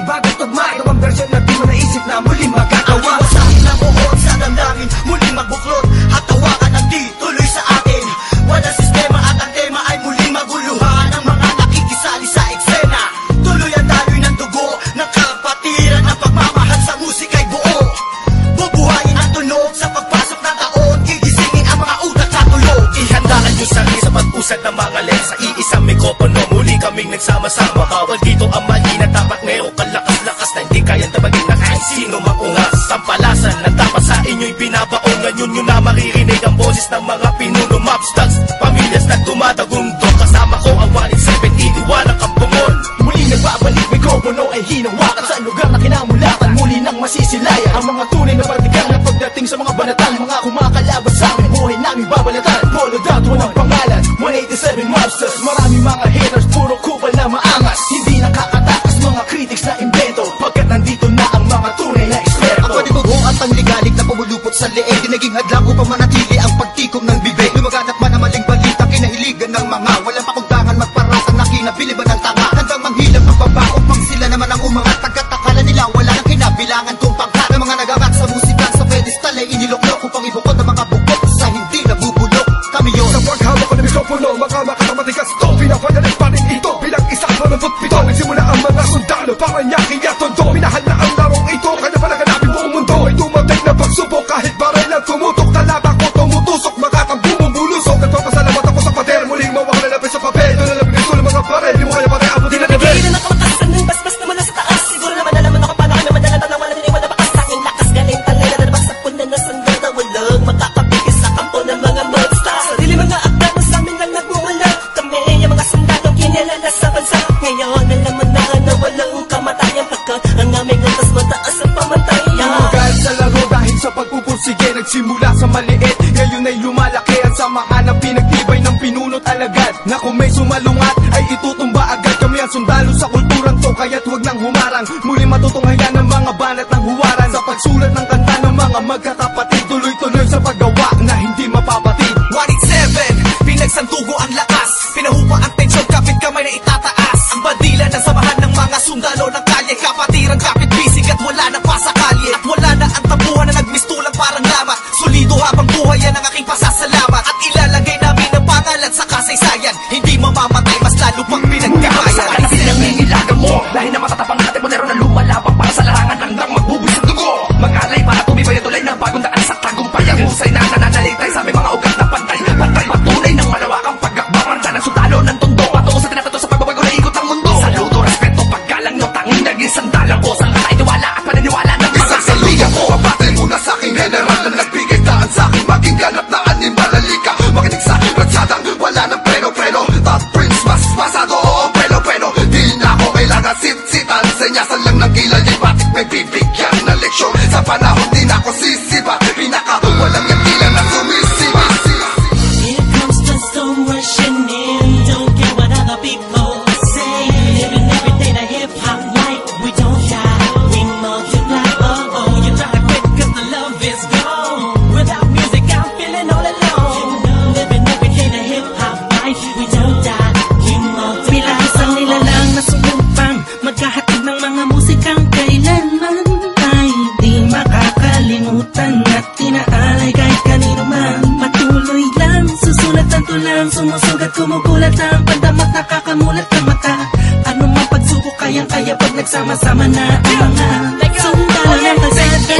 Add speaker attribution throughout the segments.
Speaker 1: panibagong tugma. Ito ang version na di mo naisip na muli magagawa. Iwasahin ang buhok sa damdamin, muli magbuklod at tawakan ang di tuloy sa atin. Wala sistema at ang tema ay muli maguluhan ang mga nakikisali sa eksena. Tuloy ang daloy ng dugo ng kapatiran. Ang pagmamahal sa musika'y buo. Bubuhayin ang tunog sa pagpasok ng taon. Gigisingin ang mga utak sa tulog.
Speaker 2: Ihandaan yung sarili sa pag-usad ng mga lens. Sa iisang mikropono, muli kaming nagsama-sama. Bawal dito ang mali na dapat merong kalakas-lakas na hindi kayang tabagin na kahit sino maungas. Sampalasan na dapat sa inyo'y binabaon. Ngayon nyo na maririnig ang boses ng mga pinuno. Mobsters, pamilyas na dumadagundong. Kasama ko ang 187, iniwanan kang bumon.
Speaker 1: Muli nagbabalik, mikropono ay hinawakan sa lugar na kinamulatan. Muli nang masisilayan ang mga tunay na partigang na pagdating sa mga banatan. Mga kumakalaban sa amin, buhay namin babalatan. Polo dot, walang pangalan, 187 Mobsters. Maraming mga haters, puro kupal na maangas. Hindi nakakatakas mga critics na invento, pagkat nandito na ang mga tunay na eksperto.
Speaker 3: Ang panibugo at panligalig na pumulupot sa leeg, di naging hadlang upang manatili ang pagtikom ng bibig. Lumaganap man ang maling balita, kinahiligan ng mga walang pakundangan magparasang na kinabiliban ng tama. Handang manghilang ang baba upang sila naman ang umangat. Pagkatakala nila wala nang kinabilangan kung pangkat. Ang mga nagagat sa musika sa pedestal ay iniloklok upang ibukod ang mga bukod sa hindi nabubulok. Kami yun
Speaker 1: sa paghawak ko ng mikropono, mga makatamatikas to. Pinapadalit pa rin ito bilang isang 27. Nagsimula ang mga sundalo para nyaki at tondo. Minahal na ang larong ito, kanya pa naganapin buong mundo. Ay dumating na pagsubok kahit baray lang tumutok. Talata ko tumutusok, makatampo mong bulusok. Nagpapasalamat ako sa pader, muling mawak na lapis sa papel. Ito na labing gusto ng mga barel, di mo kaya pati abutin na nabel.
Speaker 4: Bigay na nakamakasan ng basbas naman na sa taas. Siguro naman alaman ako paano kami madalang tanawa na niniwala bakas sa aking lakas. Galing talay na nalabas sa punan na sandal na walang makakapigil sa kampo ng mga mobsters. Sa dili mga akda na sa amin lang nagmumula. Kami yung mga sundalong kinilala sa bansa. Ngayon alam mo na walang kamatayan pagkat ang aming antas mataas ang pamatayan.
Speaker 1: Kahit sa laro dahil sa pagpupursige, nagsimula sa maliit, ngayon ay lumalaki. At samahan ang pinagtibay ng pinunot alagad, na kung may sumalungat ay itutumba agad. Kami ang sundalo sa kulturang to, kaya't huwag nang humarang. Muli matutunghayan ng mga banat ng huwaran. Sa pagsulat ng kanta ng mga magkakapatid, tuloy-tuloy sa paggawa na hindi mapapatid.
Speaker 2: 187, pinagsantugo ang lakas. Pinahupa ang tensyon, kapit kamay na itataas. Ang bandila ng samahan ng mga sundalo ng kalye. Kapatiran, kapit bisig at wala na pa sa kalye. At wala na ang tabuhan na nagmistulang parang lamat. Solido habang buhay yan ang aking pasasalamat. At ilalagay namin ang pangalan sa kasaysayan. Hindi mamamatay, mas lalo pang pinagtibayan.
Speaker 1: Ang sinangingilagan mo, lahi na matatapang natin mo na lumalabang para sa larangan hanggang magbubus ang dugo. Mag-alay para tumibay at tulay ng bagong daan sa tagumpay. Ang husay na nananalitay sa aming mga ugat na pantay. Pantay patunay ng malawakang pagkakbaman sa ng sundalo ng tondo. Patungo sa tinatato sa pagbabago na ikot ang mundo. Saludo, respeto, paggalang nyo, tanging naging sandalan ko. Sa katay, tiwala at paniniwala ng mga
Speaker 3: Saludo ko, pabatay muna sa aking general na nagbigay daan sa aking maging ganap na animalalika. Makinig sa aking ratsadang wala ng preno-preno. Top Prince, mas masado, preno-preno. Di na ako kailangan sit-sitan. Senyasan lang ng kilay, di batik may bibigyan na leksyon. Sa panahon di na ako sisiba, pinaka walang yung tila na sumisiba.
Speaker 4: Here comes the storm rushing in. Don't care what other people say. Living every day the hip-hop life. We don't die, we multiply. Oh, you try to quit cause the love is gone. Without music I'm feeling all alone. Living every day the hip-hop life. We don't die, we multiply. Bilang isang nilalang na sumupang magkahatid ng mga musikang kailanman ay di makakalimutan at tinaalay kahit kanino man. Patuloy lang, susulat ang tulang, sumusugat, kumugulat ang pandamat, nakakamulat ang mata. Ano mang pagsubok kayang-kaya pag nagsama-sama na ang mga sundalo ng kalsada.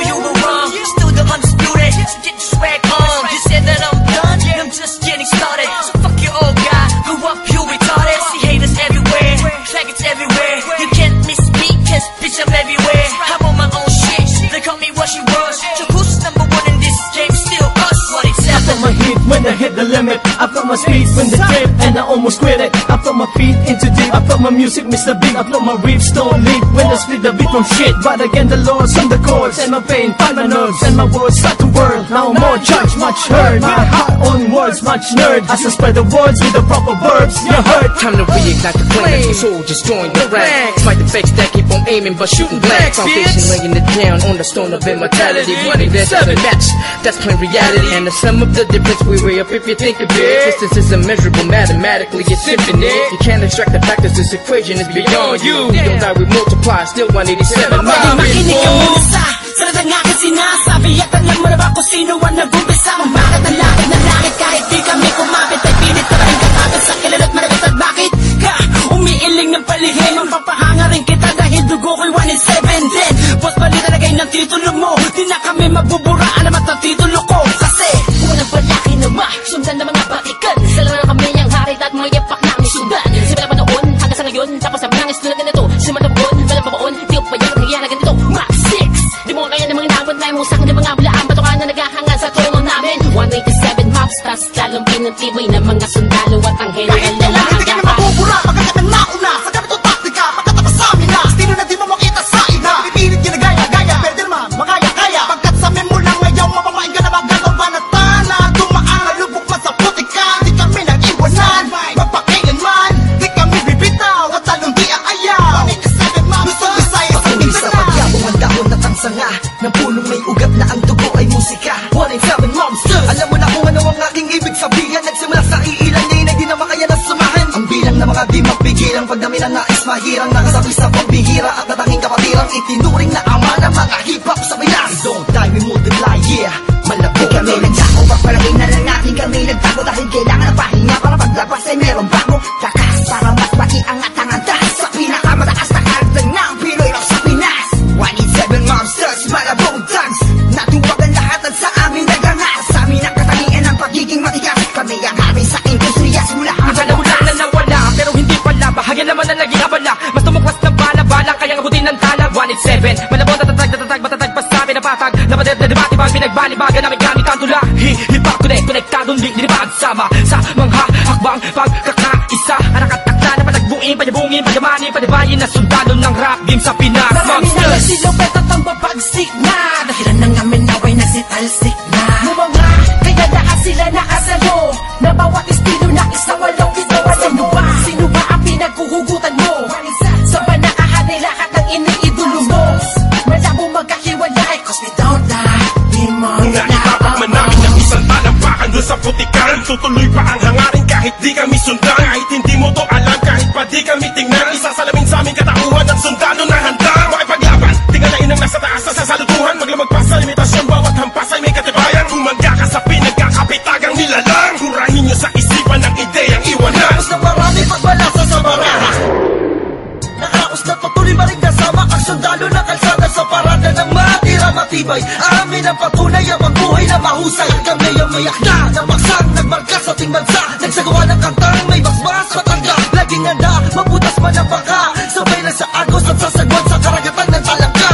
Speaker 2: You were wrong, still the undisputed. So get your swag on. You said that I'm done, I'm just getting started. So fuck your old guy, grew up you retarded. See haters everywhere, faggots everywhere. You can't miss me, cause bitch I'm everywhere. I'm on my own shit, they call me what she was. So who's number one in this game? Still us, 187.
Speaker 1: I felt my heat when I hit the limit. I felt my speed when the trip and I almost quit it. I felt my feet into deep. I felt my music miss the beat. I felt my riffs don't leave when I split the beat from shit. But again the Lord's on the chords and my pain find my nerves and my words start to whirl. Now more judge, much heard. My heart on words, much nerd. I should spread the words with the proper verbs. You heard?
Speaker 5: Time to reignite the flame. Your soldiers join the ranks. Fight the fakes that keep on aiming but shooting blanks. Foundation laying it down on the stone of immortality. 187 match, that's plain reality. And the sum of the difference we weigh up if you think of it. It's essence is immeasurable, mathematically it's infinite. You can't extract the factors, this equation is beyond you. You don't die, we multiply, still 187 miles.
Speaker 4: Makinig ka muna sa salita ng aking sinasabi at alam mo na ba kung sino ang nag-umpisa? Bakit ang lakad ng langit kahit di kami kumapit ay pilit ka rin katapit sa kilala't maragat at bakit ka umiiling ng palihim? Ang papahanga rin kita dahil dugo ko'y 187 din. Boss bali talagay ng titulo mo, di na kami mabubura, alamat ang titulo ko kasi unang palaki na ba sundan ng mga batikan. Sila na kami ang hari at mga yapak namin sundan. Simula pa noon hanggang sa ngayon, tapos sabi nang istulad na ito. Simula pa noon, walang pabaon, di ko pa yan nangyayari na ganito. Max 6, di mo kaya ng mga nawad na musang ng mga hulaan. Patukan na naghahangan sa trono namin 187 maps, tas lalong pinatibay ng mga sundalo at ang hero.
Speaker 3: Kahit kailan hindi kami mabubura, pagkat ang nauna sa ganito taktika, pagkatapos sa amin na estilo na di mo makita sa ina. Pipilit ginagaya-gaya, pwede naman makaya-kaya. Pagkat sa amin mo lang ngayon, mapamain ka na magagawa na tana. Dumaan na lubok man sa putika, di kami nag-iwanan. Magpakailanman, di kami bibitaw at talong di aayaw. 187 maps, Luzon, Visayas,
Speaker 1: Patuloy sa pagyabong ang dahon at ang sanga ng punong may ugat na ang dugo ay musika. 187 Monsters. Alam mo na kung ano ang aking ibig sabihin. Nagsimula sa iilan ngayon ay di na makaya na sumahan. Ang bilang na mga di magpigilang pagdami na nais mahirang nakasabi sa pambihira at natanging kapatirang itinuring na ama ng mga hip-hop sa Pinas. Don't die, we multiply, yeah. Malabo kami nagdako, pagpalagay na lang natin kami nagtago dahil kailangan ng pahinga para paglabas ay meron bago lakas para mas maiangat ang antas sa pinakamataas na karagdag ng Pinoy rock sa Pinas. 187 Monsters, Malabong Dance. Natuwag ang lahat at sa amin nagangas. Sa amin ang katangian ng pagiging matigas. Kami ang hari sa industriya simula ang
Speaker 5: Wala na nawala, pero hindi pala. Bahagyan naman na naging abala. Mas tumuklas ng bala-bala, kaya abutin ng tala. 187, malabong tatatag, matatag pa sa amin ang patag. Napadet na debate, pag pinagbalibagan namin gamit ang tula. Hip-hop connect, konektadong lilipad sama sa mga hakbang pagkakaisa. Anakatakla na panagbuin, panyabungin, panyamanin, panibayin na sundalo ng rap game sa Pinas.
Speaker 4: marami na nagsilupet at ang babagsik na dahilan ng amin naway nagsitalsik na mga kaya lahat sila nakasalo na bawat estilo na isang walong ginawa. Sino ba ang pinaghuhugutan mo? Sa ba nakahari lahat ng iniidolo mo? Malabo magkahiwalay cause we don't die, we
Speaker 6: Naitapak man namin ang isang talampakan doon sa putikan. Tutuloy pa ang hangarin kahit di kami sundan. Kahit hindi mo to alam, kahit pa di kami tingnan. Isasalamin sa aming katauhan at sundalo na handa makipaglaban. Tingalain ang nasa taas sa sasalutuhan. Maglamag pa sa limitasyon, bawat hampas ay may katibayan. Humangga ka sa pinagkakapitagang nilalang. Hurahin nyo sa isipan ng ideyang iwanan.
Speaker 1: Tapos na marami pagbalasa sa baraha. Nakaos na patuloy maring kasama ang sundalo na kalsada sa parada ng matira matibay. Amin ang patunay ang magbuhay na mahusay. Kami ang mayak na namaksang nagmarka sa ating bansa. Nagsagawa ng kantang may basbas matangga. Laging handa, mabutas man ang baka. Sabay na sa agos at sasagwan sa karagatan ng talangka.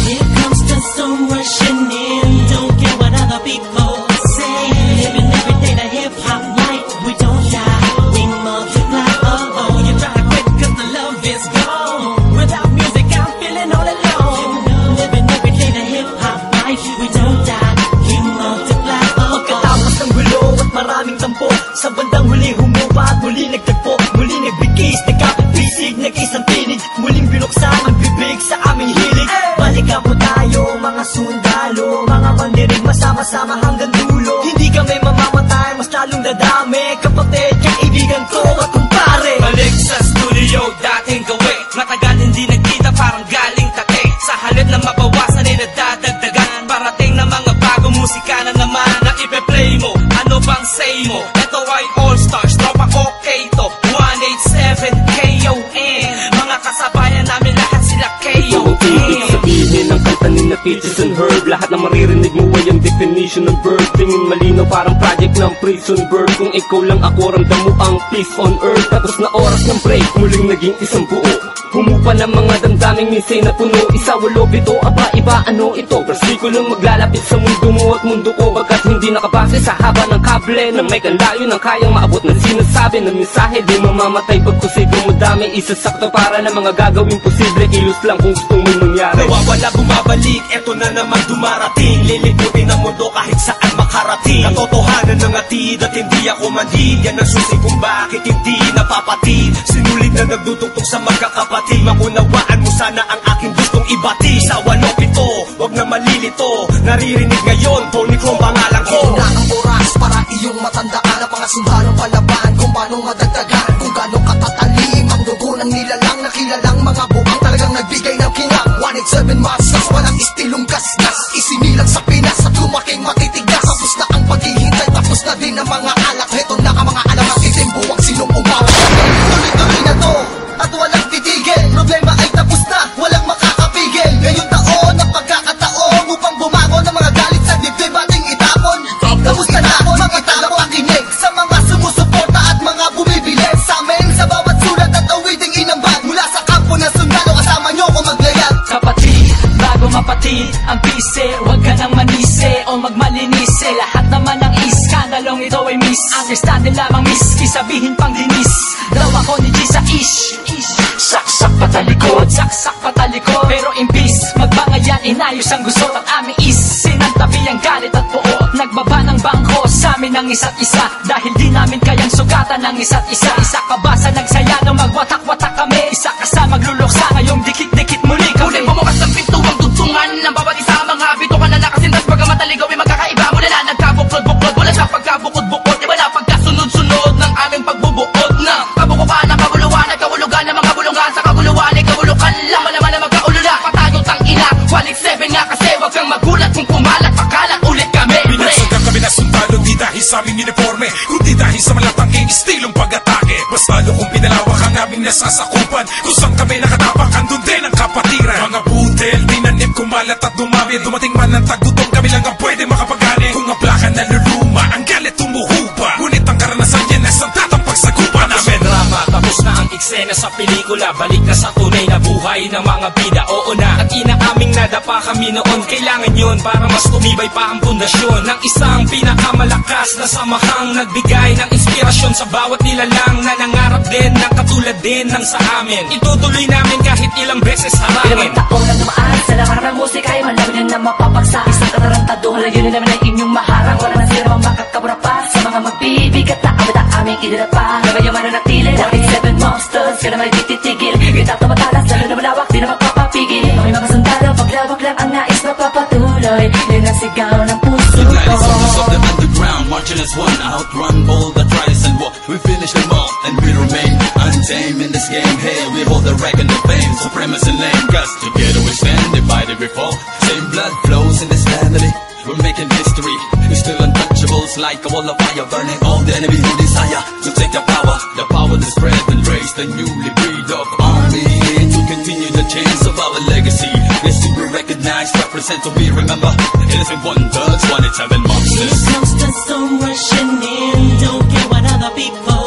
Speaker 4: Here comes the storm rushing in. Don't care what other people say. Living every day the hip-hop life. We don't die, we multiply. Oh, you try to quit cause the love is gone. Without music I'm feeling all alone. Living every day the hip-hop life. We don't die, we multiply.
Speaker 1: Pagkatapos ng gulo at maraming tampo, sa bandang huli humupa at muli nagtagpo. Muli nagbigis, nagkapit-bisig, nag-isang tinig. Muling binuksan ang bibig sa aming hilig. Balikan po tayo mga sundalo, mga mandirig masama-sama hanggang dulo. Hindi kami mamamatay, mas lalong dadami. Kapatid, kaibigan ko at kumpare.
Speaker 2: Balik sa studio, dating gawi. Matagal hindi nagkita, parang galing take. Sa halip na mabawasan ay nadadagdagan. Parating na mga bagong musika na naman na ipe-play mo. Ano bang say mo? Ito ay All-Stars, tropa okay to 187 KON. Mga kasabayan namin lahat sila KON.
Speaker 7: Ibig sabihin ng kanta ni na Peaches and Herb. Lahat na maririnig mo ay ang definition ng verb. Tingin malinaw parang project ng prison bird. Kung ikaw lang ako, ramdam mo ang peace on earth. Tapos na oras ng break, muling naging isang buo. Humupa ng mga damdaming minsay na puno. Isa, walo, pito, aba, iba, ano ito? Versikulong maglalapit sa mundo mo at mundo ko. Pagkat hindi nakabase sa haba ng kable na may kanlayo ng kayang maabot ng sinasabi ng mensahe. Di mamamatay pagkusigong mo dami. Isasakto para ng mga gagawin posible. Ilos lang kung gusto mo mangyari.
Speaker 6: Nawawala, bumabalik, eto na naman dumarating. Liliputin ang mundo kahit saan makarating. Katotohanan ng atid at hindi ako manhid. Yan ang susi kung bakit hindi napapatid. Sinulit na nagdudugtong sa magkakapatid. Maunawaan mo sana ang aking gustong ibati. Sa 1-7, wag na malilito. Naririnig ngayon, Tony Chrome pangalan ko.
Speaker 1: Ito na ang oras para iyong matandaan ang mga sundalo paano madagdagan, kung gaano katatalim ang dugo ng nilalang na kilalang mga buwang talagang nagbigay ng kinang. 187 Masters, walang istilong gasgas, isinilang sa Pinas at lumaking matitigas. Tapos na ang paghihintay, tapos na din ang mga alak. Heto na ka mga alamat, itim buwang sinong umawak. Tuloy-tuloy na to, at walang titigil. Problema ay tapos na, walang makakapigil. Ngayong taon ang pagkakataon upang bumangon ng mga galit sa dibdib ating itapon. Kamusta na mga tagapakinig sa mga sumusuporta at mga bumibili sa amin sa bawat sulat at awiding inambag mula sa kampo ng sundalo. Kasama nyo kung maglayag.
Speaker 4: Kapatid, bago mapatid ang pise, huwag ka nang manise o magmalinise. Lahat naman ng iskandalong ito ay misunderstanding lamang, sabihin pang dinis. Daw ako ni G sa ish. Saksak patalikod, saksak patalikod. Pero imbis magbangayan, inayos ang gusot. Ang aming is sinantabi ang galit at buo. Nagbaba ng bangko sa amin ang isa't isa, dahil di namin kayang sugatan ng isa't isa. Isa ka ba sa nagsaya na magwatak-watak kami? Isa ka sa magluluksa ngayong dikit-dikit muli kami.
Speaker 5: Muling bumukas ang pintuang dugtungan ng bawat isa. Mga bitukan na nakasintas pagkamat aligaw ay magkakaiba. Mula na nagkabuklod-buklod, wala sa pagkabukod-bukod. Iba na pagkasunod-sunod ng aming pagbubuod na kabukuhan ng kaguluhan at kahulugan ng mga bulungan. Sa kaguluhan ay kahulukan lang, malaman na magkaulula. Patayot ang ina, 187 nga kasi wag kang magulat kung kumalat, pakalat ulit kami.
Speaker 6: Binagsagan kami na sundalo, di dahil sa aming uniforme, kundi dahil sa malatanging estilong pag-atake. Mas lalo kung pinalawak ang aming nasasakupan, kung saan kami nakatapak, andun din ang kapatiran. Mga butel, dinanip, kumalat at dumami. Dumating man ang tagutong, kami lang ang pwede makapagani. Kung ang plaka na luluma, ang galit tumuhupa, ngunit ang karanasan yan ay isang tatampagsagupan namin.
Speaker 7: Drama, tapos na ang eksena sa pelikula. Balik na sa tunay na buhay ng mga bida. Oo na, at inaaming nadapa kami noon. Kailangan yun para mas tumibay pa ang pundasyon ng isang pinakamalakas na samahang nagbigay ng inspirasyon sa bawat nilalang na nangarap din ng katulad din ng sa amin. Itutuloy namin kahit ilang beses harangin.
Speaker 4: Ilang taon na dumaan sa lahat ng musika ay malaman na mapapagsa. Isang katarantado, layunin namin ay inyong maharang. Wala na sila makakabura pa sa mga magbibigat na awit ang aming inilapa. Ngayon mananatili, 187 Monsters, kaya naman ititigil. Kita tumatalas, lalo na malawak, di na magpapapigil. May mga sundalo, paglawak lang ang nais mapapatuloy. Yun ang sigaw ng puso ko.
Speaker 8: The soldiers of the underground, marching as one, outrun all the trials and war. We finish them all, and we remain untamed in this game. Hey, we hold the record of fame, supremacy lame. Cause together we stand, divided we fall. Same blood flows in this family. We're making history, we're still untouchables, like a wall of fire, burning all the enemy who desire to take the power to spread and raise the newly breed of army, to continue the chains of our legacy. Yes, to be recognized, represent, to be remember. Innocent wonders, 187 Monsters.
Speaker 4: Here comes the storm rushing in, don't care what other people